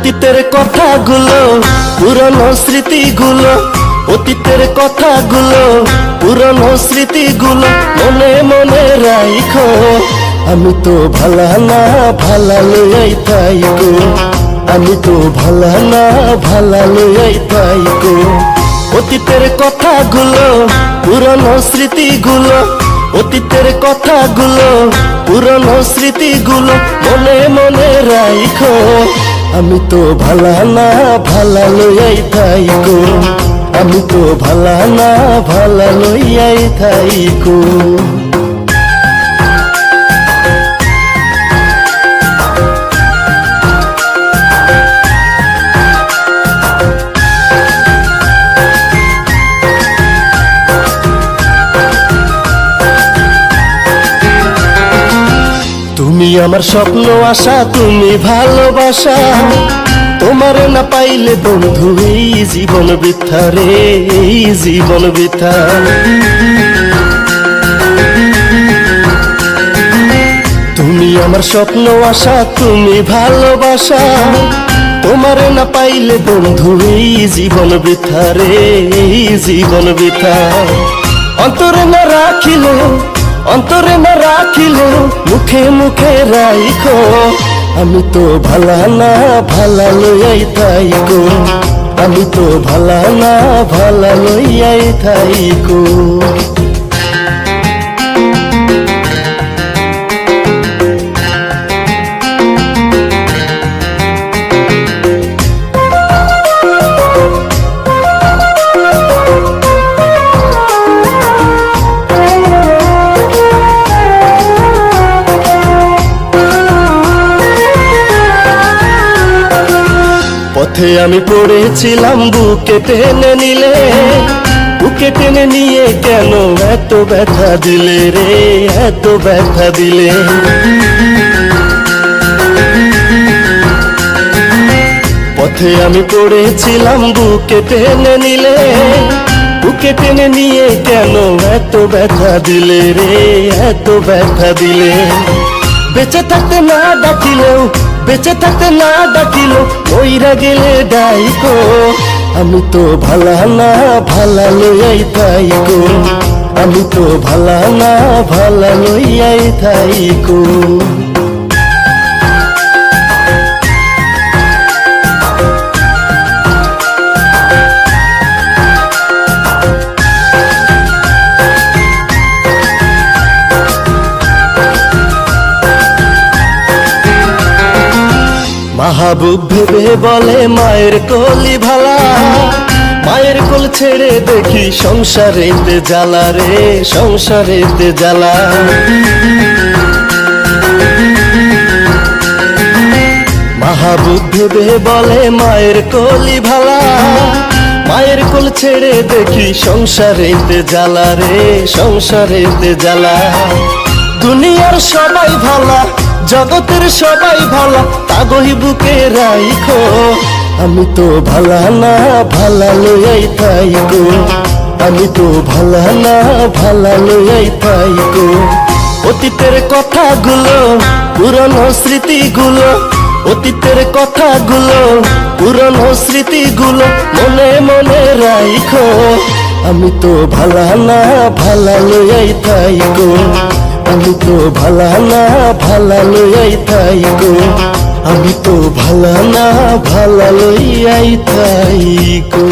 অতীতের কথাগুলো, পুরনো স্মৃতিগুলো, অতীতের কথাগুলো, পুরনো স্মৃতিগুলো মনে মনে রাখো। আমি তো ভালা না ভালা লইয়াই থাইকো, আমি তো ভালা না ভালা লইয়াই থাইকো। অতীতের কথাগুলো, পুরনো স্মৃতিগুলো, অতীতের কথাগুলো, পুরনো স্মৃতিগুলো মনে মনে রাখো। আমি তো ভালা না ভালা লইয়াই থাইকো, আমি তো ভালা না ভালা লইয়াই থাইকো। তুমি আমার স্বপ্ন আশা, তুমি ভালোবাসা, তোমারে না পাইলে বন্ধু এই জীবন বৃথা রে, এই জীবন বৃথা। তুমি আমার স্বপ্ন আশা, তুমি ভালোবাসা, তোমারে না পাইলে বন্ধু এই জীবন বৃথা রে, এই জীবন বৃথা। অন্তরে না রাখিলে, অন্তরে না রাখিলে মুখে মুখে রাখো। আমি তো ভালা না ভালা লইয়াই থাইকো, আমি তো ভালা না ভালা লইয়াই থাইকো। পথে আমি পড়েছিলাম, বুকে টেনে নিলে, বুকে টেনে নিয়ে কেন এত ব্যথা দিলে রে, এত ব্যথা দিলে। পথে আমি পড়েছিলাম, বুকে টেনে নিলে, বুকে টেনে নিয়ে কেন এত ব্যথা দিলে রে, এত ব্যথা দিলে। বেঁচে থাকতে না ডাকিলেও, বেঁচে থাকতে না ডাকিলো মইরা গেলে ডাইকো। আমি তো ভালা না ভালা লইয়াই থাইকো, আমি তো ভালা না ভালা লইয়াই থাইকো। মাহবুব ভেবে বলে মায়ের কোলি ভালা, মায়ের কোল ছেড়ে দেখি সংসারেতে জ্বালা রে, সংসারেতে জ্বালা। মাহবুব ভেবে বলে মায়ের কোলি ভালা, মায়ের কোল ছেড়ে দেখি সংসারেতে জ্বালা রে, সংসারেতে জ্বালা। দুনিয়ার সবাই ভালা, জগতের সবাই ভালা, তাগই বুকে রাখো। আমি তো ভালা না ভালা লইয়াই থাইকো, আমি তো ভালা না ভালা লইয়াই থাইকো। অতীতের কথাগুলো, পুরনো স্মৃতিগুলো, অতীতের কথাগুলো, পুরনো স্মৃতিগুলো মনে মনে রাখো। আমি তো ভালা না ভালা লইয়াই থাইকো, আমি তো ভালা না ভালা লইয়াই থাইকো, আমি তো ভালা না ভালা লইয়াই থাইকো।